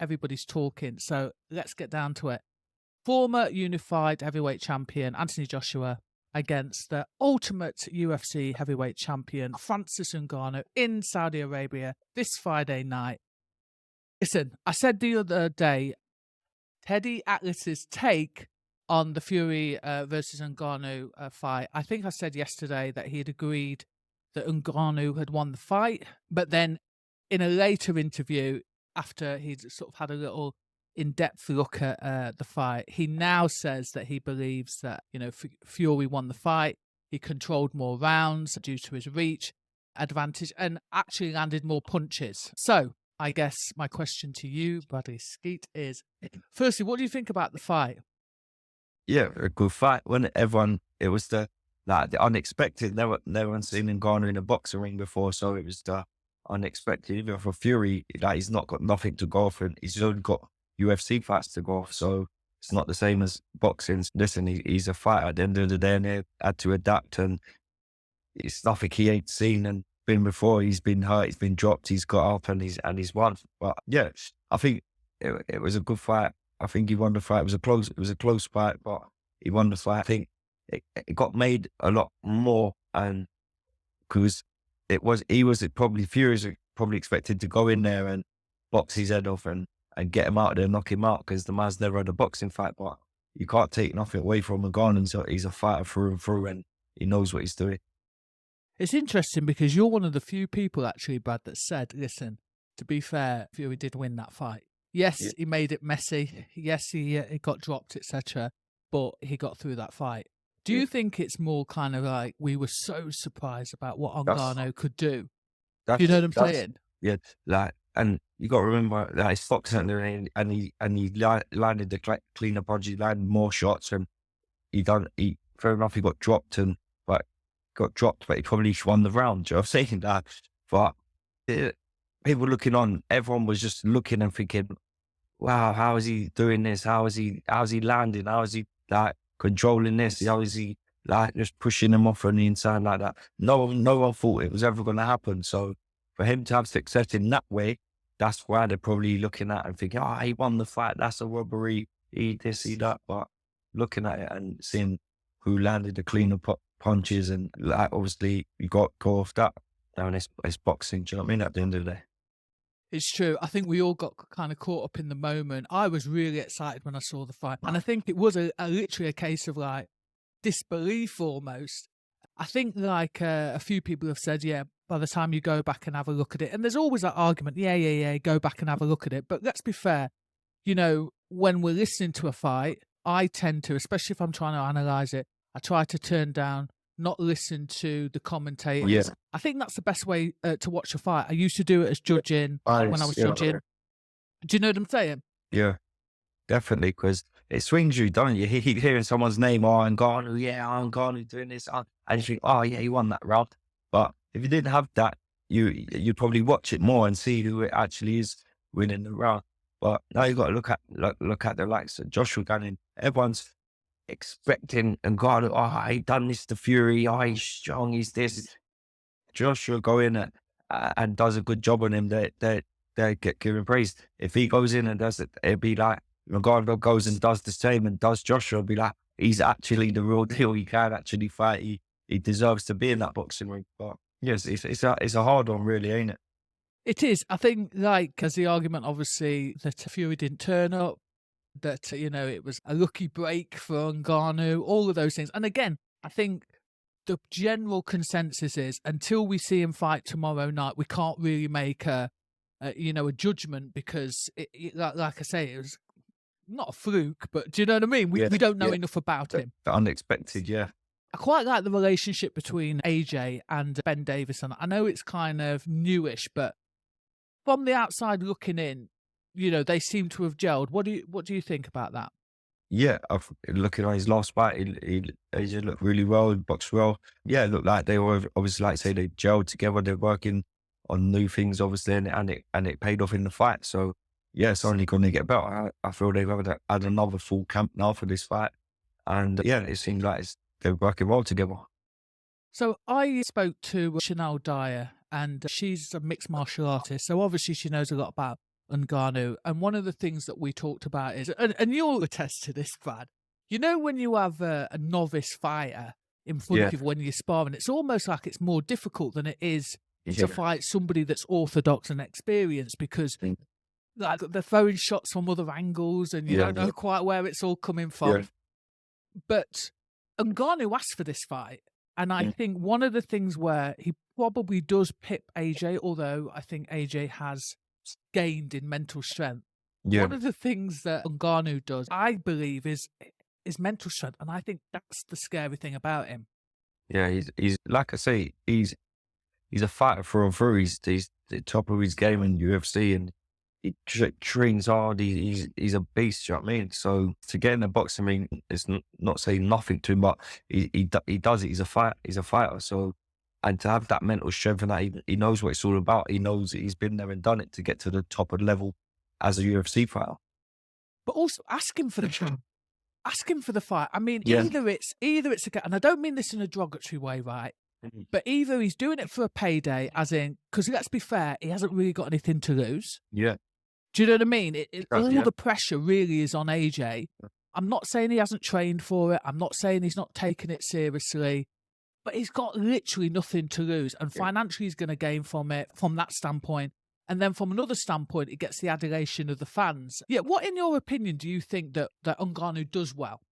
everybody's talking. So let's get down to it. Former unified heavyweight champion Anthony Joshua against the ultimate UFC heavyweight champion Francis Ngannou in Saudi Arabia this Friday night. Listen, I said the other day, Teddy Atlas's take on the Fury versus Ngannou fight. I think I said yesterday that he had agreed that Ngannou had won the fight, but then in a later interview, after he'd sort of had a little in-depth look at the fight, he now says that he believes that, you know, Fury won the fight. He controlled more rounds due to his reach advantage and actually landed more punches. So I guess my question to you, Bradley Skeete, is firstly, what do you think about the fight? Yeah, a good fight. When everyone, it was the unexpected. No one's seen Ngannou in a boxing ring before, so it was the unexpected. Even for Fury, like, he's not got nothing to go off, and he's only got UFC fights to go off, so it's not the same as boxing. Listen, he's a fighter at the end of the day, and they had to adapt, and it's nothing he ain't seen and been before. He's been hurt, he's been dropped, he's got up, and he's won. But yeah, I think it was a good fight. I think he won the fight. It was a close fight, but he won the fight. I think it got made a lot more, and because Fury's probably expected to go in there and box his head off and get him out there, knock him out, because the man's never had a boxing fight. But you can't take nothing away from Ngannou. So he's a fighter through and through, and he knows what he's doing. It's interesting because you're one of the few people, actually, Brad, that said, listen, to be fair, Fury did win that fight. Yes, he made it messy. Yes, he got dropped, etc. But he got through that fight. Do you think it's more kind of like we were so surprised about what Ngannou could do? You know what I'm saying? Yeah, like, and you got to remember that he's boxing and he landed the cleaner punch. He landed more shots, and fair enough, he got dropped, but he probably won the round. You know what I'm saying? That, but people looking on, everyone was just looking and thinking, wow, how is he doing this? How is he landing? How is he like controlling this? How is he like just pushing him off on the inside like that? No one thought it was ever going to happen. So for him to have success in that way, that's why they're probably looking at and thinking, he won the fight. That's a robbery. He this, he that. But looking at it and seeing who landed the cleaner punches, and like, obviously you got caught off that. Now it's boxing. Do you know what I mean? At the end of the day. It's true. I think we all got kind of caught up in the moment. I was really excited when I saw the fight. And I think it was literally a case of like disbelief almost. I think like a few people have said, yeah, by the time you go back and have a look at it, and there's always that argument, yeah, go back and have a look at it. But let's be fair, you know, when we're listening to a fight, I tend to, especially if I'm trying to analyze it, I try to turn down, not listen to the commentators. Yeah. I think that's the best way to watch a fight. I used to do it as judging when I was judging. Do you know what I'm saying? Yeah, definitely, because it swings you, don't you? You keep hearing someone's name, Ngannou doing this, and you think, yeah, he won that round. But if you didn't have that, you'd probably watch it more and see who it actually is winning the round. But now you got to look at the likes of Joshua Gannon. Everyone's expecting Ngannou, he done this to Fury, he's strong, he's this. Joshua go in and does a good job on him, they get given praise. If he goes in and does it, it'd be like Ngannou goes and does the same and does Joshua, be like, he's actually the real deal, he can actually fight, he deserves to be in that boxing ring. But yes, it's a hard one really, ain't it? It is. I think, like, as the argument obviously that Fury didn't turn up, that, you know, it was a lucky break for Ngannou, all of those things. And again, I think the general consensus is until we see him fight tomorrow night, we can't really make a judgment, because like I say, it was not a fluke, but do you know what I mean? We don't know enough about him. Unexpected, yeah. I quite like the relationship between AJ and Ben Davison. I know it's kind of newish, but from the outside looking in, you know, they seem to have gelled. What do you think about that? Yeah, looking at his last fight, AJ looked really well, he boxed well. Yeah, it looked like they were obviously, like say, they gelled together. They're working on new things, obviously, and it paid off in the fight. So yeah, it's only going to get better. I feel they've had another full camp now for this fight, and yeah, it seems like they're working well together. So I spoke to Chanel Dyer, and she's a mixed martial artist, so obviously she knows a lot about Ngannou. And one of the things that we talked about is, and you'll attest to this, Brad, you know, when you have a novice fighter in front of you when you're sparring, it's almost like it's more difficult than it is to fight somebody that's orthodox and experienced, because like they're throwing shots from other angles and you don't know quite where it's all coming from. But Ngannou asked for this fight, and I think one of the things where he probably does pip AJ, although I think AJ has gained in mental strength. One of the things that Ngannou does, I believe, is mental strength, and I think that's the scary thing about him. Yeah, he's like I say, he's a fighter through and through. He's the top of his game in UFC, and he trains hard. He's a beast. You know what I mean? So to get in the boxing ring, it's not saying nothing to him, but he does it. He's a fighter. So, and to have that mental strength and that he knows what it's all about. He knows he's been there and done it to get to the top of the level as a UFC fighter. But also ask him for the fight. I mean, either it's and I don't mean this in a derogatory way, right? But either he's doing it for a payday, as in, because let's be fair, he hasn't really got anything to lose. Yeah. Do you know what I mean? All the pressure really is on AJ. I'm not saying he hasn't trained for it. I'm not saying he's not taking it seriously. But he's got literally nothing to lose. And financially, he's going to gain from it, from that standpoint. And then from another standpoint, it gets the adulation of the fans. Yeah, what, in your opinion, do you think that Ngannou does well?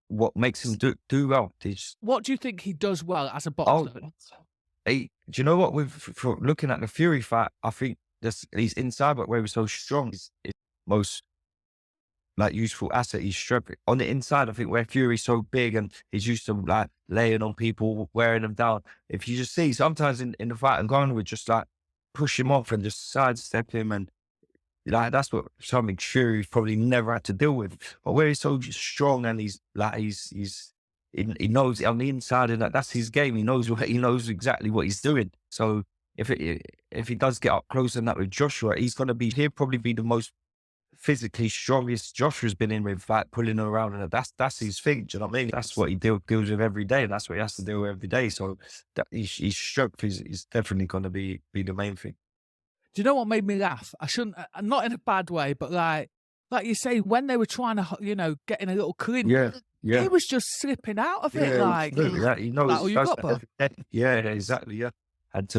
What makes him do well? What do you think he does well as a boxer? Do you know what? For looking at the Fury fight, I think he's inside, but where he's so strong, his most like useful asset. He's strength on the inside. I think where Fury's so big and he's used to like laying on people, wearing them down. If you just see sometimes in the fight, Ngannou would just like push him off and just sidestep him, and like that's what something Fury's probably never had to deal with. But where he's so strong and he knows on the inside, and that's his game. He knows exactly what he's doing. So if he does get up close and that with Joshua, he'll probably be the most physically strongest Joshua's been in with, like pulling him around, and that's his thing. Do you know what I mean? That's what he deals with every day, and that's what he has to deal with every day. So that his strength is definitely going to be the main thing. Do you know what made me laugh? I shouldn't, not in a bad way, but like you say, when they were trying to, get in a little clinch, he was just slipping out of it. Like, he knows. Like, you got, bro. Yeah, exactly. Yeah, and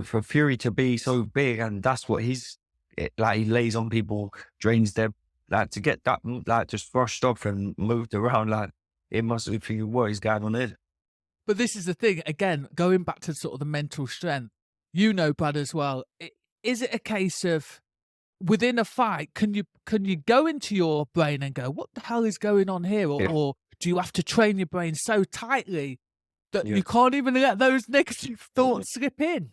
for Fury to be so big, and that's what he lays on people, drains them. Like to get that, like just brushed off and moved around, like it must be thinking, what is going on here? But this is the thing again, going back to sort of the mental strength. Brad, as well. Is it a case of within a fight, can you go into your brain and go, what the hell is going on here? Or do you have to train your brain so tightly that you can't even let those negative thoughts slip in?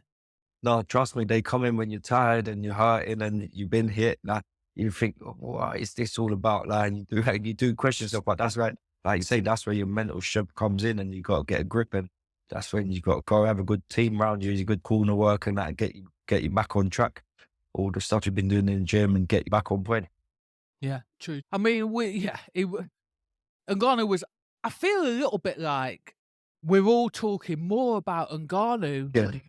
No, trust me, they come in when you're tired and you're hurting and you've been hit. Like you think, what is this all about? Like you do question yourself, but that's right. Like you say, that's where your mental strength comes in, and you got to get a grip, and that's when you got to go have a good team around you, good corner work, and that get you back on track. All the stuff you've been doing in the gym and get you back on point. Yeah, true. I mean, Ngannou was. I feel a little bit like we're all talking more about Ngannou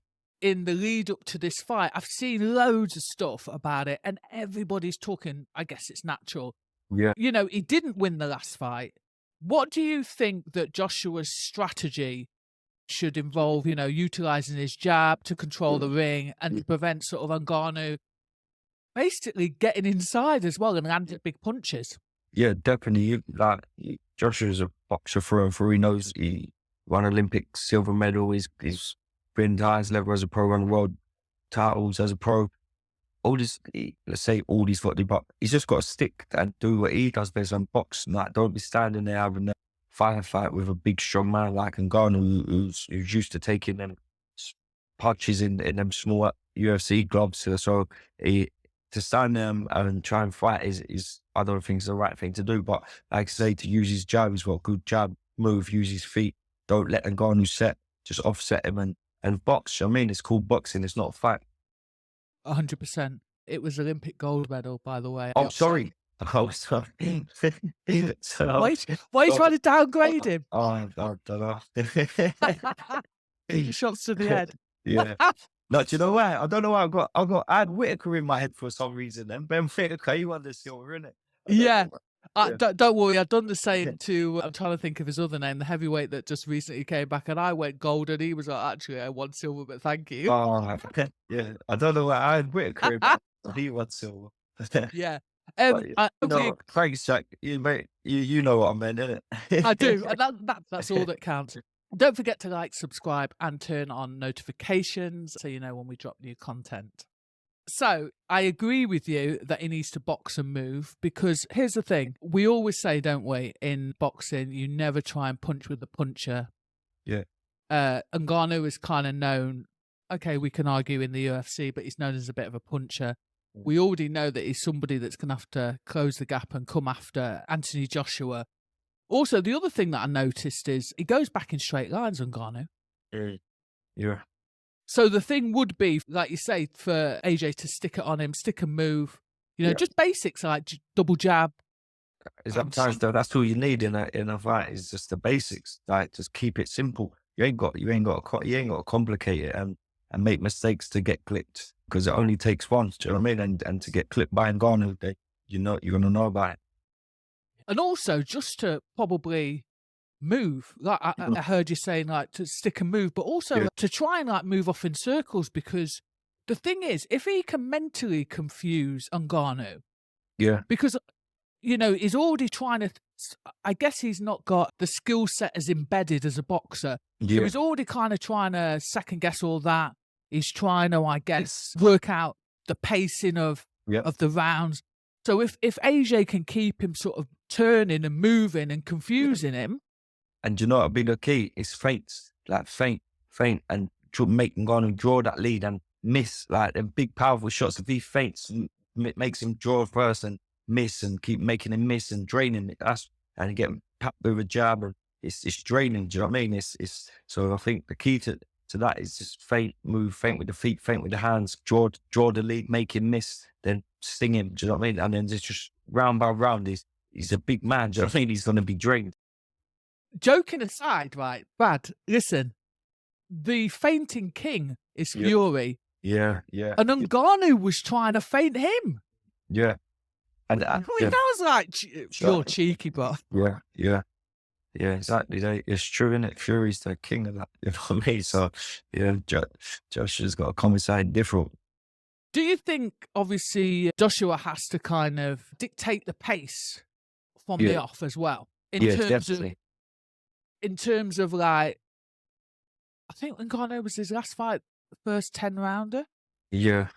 in the lead up to this fight. I've seen loads of stuff about it, and everybody's talking. I guess it's natural. Yeah. He didn't win the last fight. What do you think that Joshua's strategy should involve, utilizing his jab to control the ring and to prevent sort of Ngannou basically getting inside as well and landing big punches? Yeah, definitely. Joshua's a boxer through and through. He knows he won Olympic silver medal. He's been to highest level as a pro, won world titles as a pro. All these got to, but he's just got to stick and do what he does best and box. Like, don't be standing there having a fight with a big strong man like Ngannou, who's used to taking them punches in them small UFC gloves. So to stand there and try and fight is I don't think it's the right thing to do. But like I say, to use his jab, he's got a good jab move, use his feet. Don't let Ngannou set, just offset him and box. I mean, it's called boxing, it's not a fight. 100%. It was Olympic gold medal, by the way. Oh, sorry. Oh, sorry. Why are you trying to downgrade him? Oh, I don't know. Shots to the head. Yeah. No, do you know why? I don't know why I had Whitaker in my head for some reason. And Ben Whitaker, he won the silver, innit? I don't Yeah. know. Yeah. Don't worry, I've done the same to, I'm trying to think of his other name, the heavyweight that just recently came back, and I went gold, and he was like, actually, I won silver, but thank you. Oh, yeah. I don't know why I had Whitaker in my head. He won silver. Yeah. But, I you totally know, thanks, Jack. You know what I meant, innit? I do, and that's all that counts. Don't forget to like, subscribe, and turn on notifications so you know when we drop new content. So I agree with you that he needs to box and move, because here's the thing. We always say, don't we, in boxing, you never try and punch with the puncher. Yeah. Ngannou is kind of known, okay, we can argue in the UFC, but he's known as a bit of a puncher. We already know that he's somebody that's going to have to close the gap and come after Anthony Joshua. Also, the other thing that I noticed is he goes back in straight lines, Ngannou. Yeah. So the thing would be, like you say, for AJ to stick it on him, stick and move, Yeah. just basics like double jab. Sometimes though, that's all you need in a fight is just the basics. Like, just keep it simple. You ain't got to complicate it and make mistakes to get clipped, because it only takes once. Do you know what I mean? And to get clipped by Ngannou, you're gonna know about it. And also just to probably move, like I heard you saying, like to stick and move, but also to try and like move off in circles, because the thing is, if he can mentally confuse Ngannou, because he's already trying to. I guess he's not got the skill set as embedded as a boxer. So he's already kind of trying to second guess all that. He's trying to, I guess, work out the pacing of the rounds. So if AJ can keep him sort of turning and moving and confusing him. And you know what would be the key? It's feints, like feint, and make Ngannou draw that lead and miss, like the big powerful shots. If he feints, makes him draw first and miss, and keep making him miss and draining it. And get packed with a jab, and it's draining. Do you know what I mean? It's so I think the key to that is just feint, move, feint with the feet, feint with the hands, draw the lead, make him miss, then sting him. Do you know what I mean? And then just round by round, he's a big man. Do you know what I mean? He's going to be drained. Joking aside, right, Brad, listen, the fainting king is Fury. Yeah. And Ngannou was trying to feint him. Yeah. And that was like, you're cheeky, but. Yeah, exactly. It's true, isn't it? Fury's the king of that. You know what I mean? So, yeah, Joshua's got to come inside different. Do you think, obviously, Joshua has to kind of dictate the pace from the off as well? Definitely. In terms of, like, I think Ngannou was his last fight, the first 10-rounder. Yeah.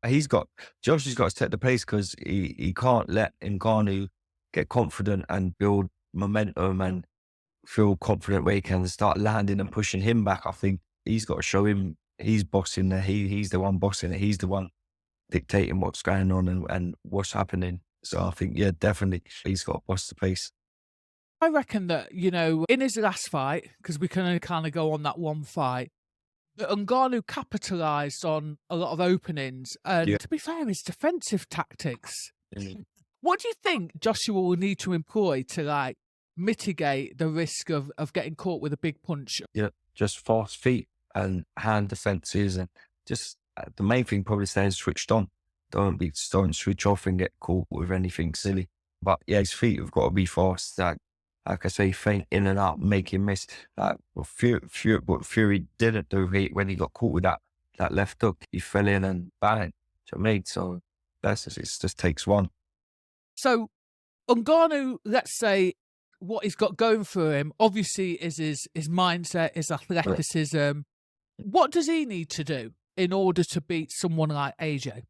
Joshua's got to set the pace, because he can't let Ngannou get confident and build momentum and feel confident where he can start landing and pushing him back. I think he's got to show him he's bossing there. He's the one bossing it. He's the one dictating what's going on and what's happening. So I think, definitely he's got to boss the pace. I reckon that, in his last fight, because we can only kind of go on that one fight, that Ngannou capitalised on a lot of openings. And to be fair, his defensive tactics. What do you think Joshua will need to employ to, like, mitigate the risk of getting caught with a big punch? Yeah, just fast feet and hand defenses, and just the main thing probably staying switched on. Don't switch off and get caught with anything silly. But his feet have got to be fast. Like I say, feint in and out, make him miss. Like what Fury didn't do when he got caught with that left hook. He fell in and bang. So it just takes one. So Ngannou, let's say, what he's got going for him, obviously, is his mindset, his athleticism. What does he need to do in order to beat someone like AJ?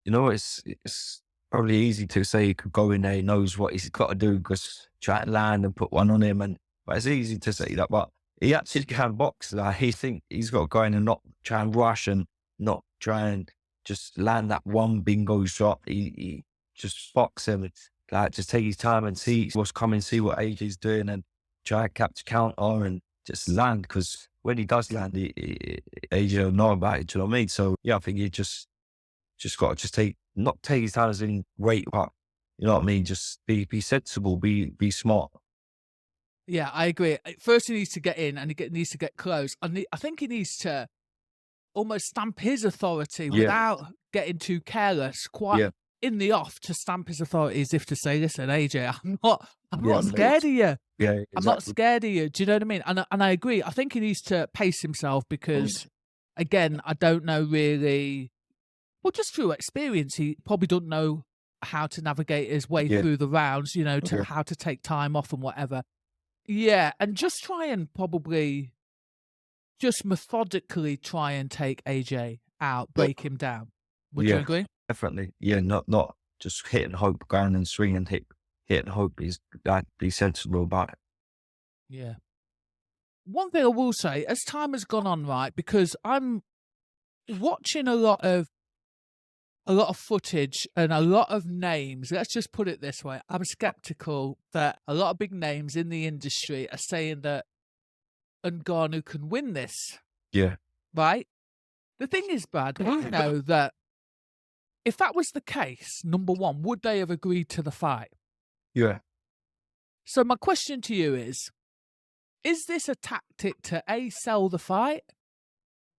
It's probably easy to say he could go in there, he knows what he's got to do, because try and land and put one on him. But it's easy to say that, but he actually can box. Like, he think he's got to go in and not try and rush and not try and just land that one bingo shot. He just box him. Like, just take his time and see what's coming, see what AJ's doing, and try and capture counter and just land. Because when he does land, AJ will know about it. Do you know what I mean? So I think he just got to not take his time as in wait, but you know what I mean? Just be sensible, be smart. Yeah, I agree. First, he needs to get in, and he needs to get close. I think he needs to almost stamp his authority Yeah. without getting too careless, quite Yeah. in the off to stamp his authority as if to say, listen, AJ, I'm not Yeah, scared of you. Yeah, I'm not exactly. scared of you. Do you know what I mean? And I agree. I think he needs to pace himself because, again, I don't know really. Well, just through experience, he probably doesn't know how to navigate his way Yeah. through the rounds, you know, to Yeah. how to take time off and whatever. Yeah, and just try and probably just methodically try and take AJ out, break him down. Would you Yeah. agree? Definitely. Yeah, not just hit and hope, going and swing and hit and hope. Be sensible about it. Yeah. One thing I will say, as time has gone on, right, because I'm watching a lot of footage and a lot of names. Let's just put it this way. I'm skeptical that a lot of big names in the industry are saying that Ngannou can win this, Yeah. right? The thing is, Brad, you know that if that was the case, number one, would they have agreed to the fight? Yeah. So my question to you is this a tactic to A, sell the fight,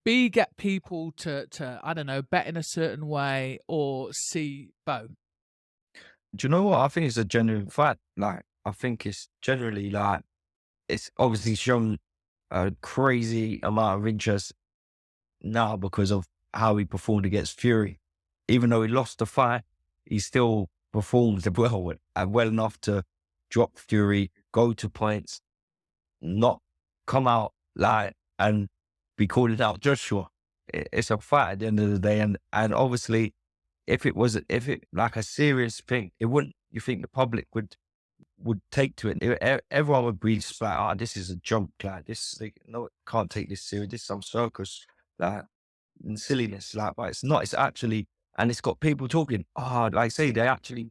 B, get people to I don't know, bet in a certain way, or C, both? Do you know what? I think it's a genuine fight. Like, I think it's generally like, it's obviously shown a crazy amount of interest now because of how he performed against Fury. Even though he lost the fight, he still performed well and well enough to drop Fury, go to points, not come out like and be calling out Joshua. It's a fight at the end of the day, and obviously, if it like a serious thing, it wouldn't. You think the public would take to it? Everyone would be just like, "Ah, this is a joke. Like this, no, can't take this serious. This is some circus, like and silliness. Like, but it's not. It's actually, and it's got people talking. Ah, like say they actually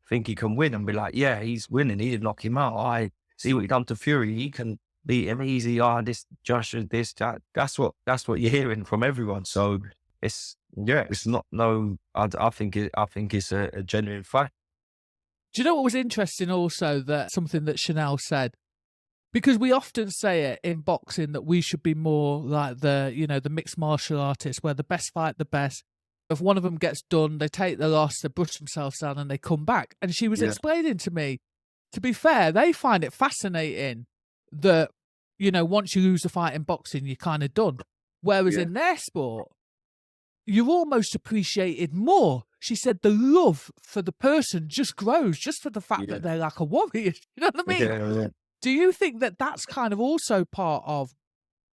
think he can win, and be like, yeah, he's winning. He did knock him out. I see what he done to Fury. He can beat him easy. Ah, this Joshua, this that. That's what you're hearing from everyone. So it's it's not no. I think it's a genuine fight. Do you know what was interesting also, that something that Chanel said? Because we often say it in boxing that we should be more like the mixed martial artists where the best fight the best. If one of them gets done, they take the loss, they brush themselves down and they come back. And she was explaining to me, to be fair, they find it fascinating that, once you lose a fight in boxing, you're kind of done. Whereas in their sport, you're almost appreciated more. She said the love for the person just grows just for the fact that they're like a warrior. You know what I mean? Yeah. Do you think that that's kind of also part of,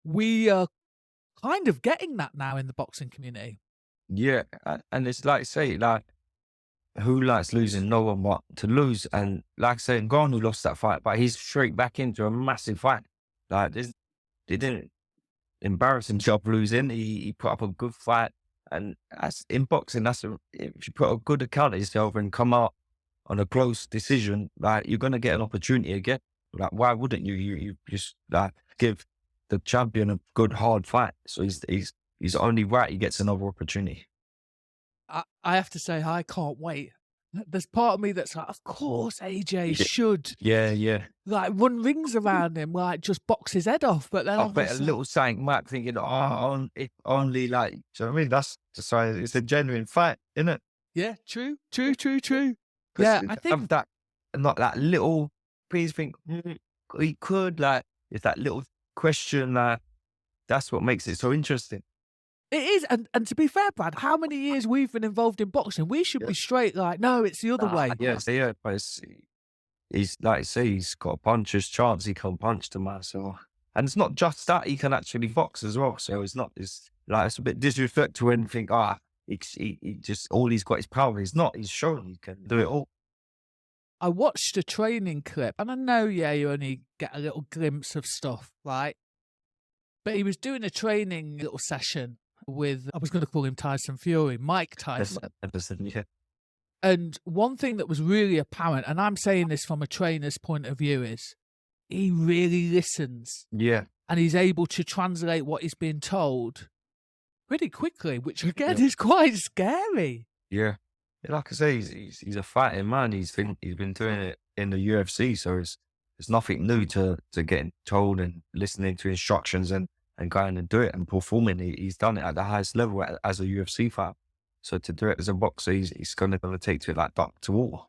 we are kind of getting that now in the boxing community? Yeah, and it's like say like, who likes losing? No one want to lose. And like I say, Ngannou lost that fight, but he's straight back into a massive fight. Like he didn't embarrass himself losing. He put up a good fight, and that's in boxing. If you put a good account of yourself and come out on a close decision, like you're gonna get an opportunity again. Like why wouldn't you? You just like give the champion a good hard fight. So he's only right. He gets another opportunity. I have to say, I can't wait. There's part of me that's like, of course AJ should Yeah. like run rings around him, like just box his head off. But then I bet a little saying, Matt, thinking, it only like, so I mean, that's just why it's a genuine fight, isn't it? Yeah, true. Yeah, I think that, not that little piece, think he could, like, it's that little question, that's what makes it so interesting. it is. And to be fair, Brad, how many years we've been involved in boxing, we should be straight like, no, it's the other way. Yeah, but he's like I say, he's got a puncher's chance. He can punch the man. So, and it's not just that, he can actually box as well. So it's a bit disrespectful when you think, he just, all he's got is power. He's not. He's shown he can do it all. I watched a training clip, and I know, you only get a little glimpse of stuff, right? But he was doing a training little session with, I was going to call him Tyson Fury, Mike Tyson. Yeah. And one thing that was really apparent, and I'm saying this from a trainer's point of view, is he really listens. Yeah. And he's able to translate what he's being told pretty quickly, which again is quite scary. Yeah. Like I say, he's a fighting man. He's been doing it in the UFC, so it's nothing new to getting told and listening to instructions and and going and do it and performing. He's done it at the highest level as a UFC fighter. So to do it as a boxer, he's going to take to it like duck to water.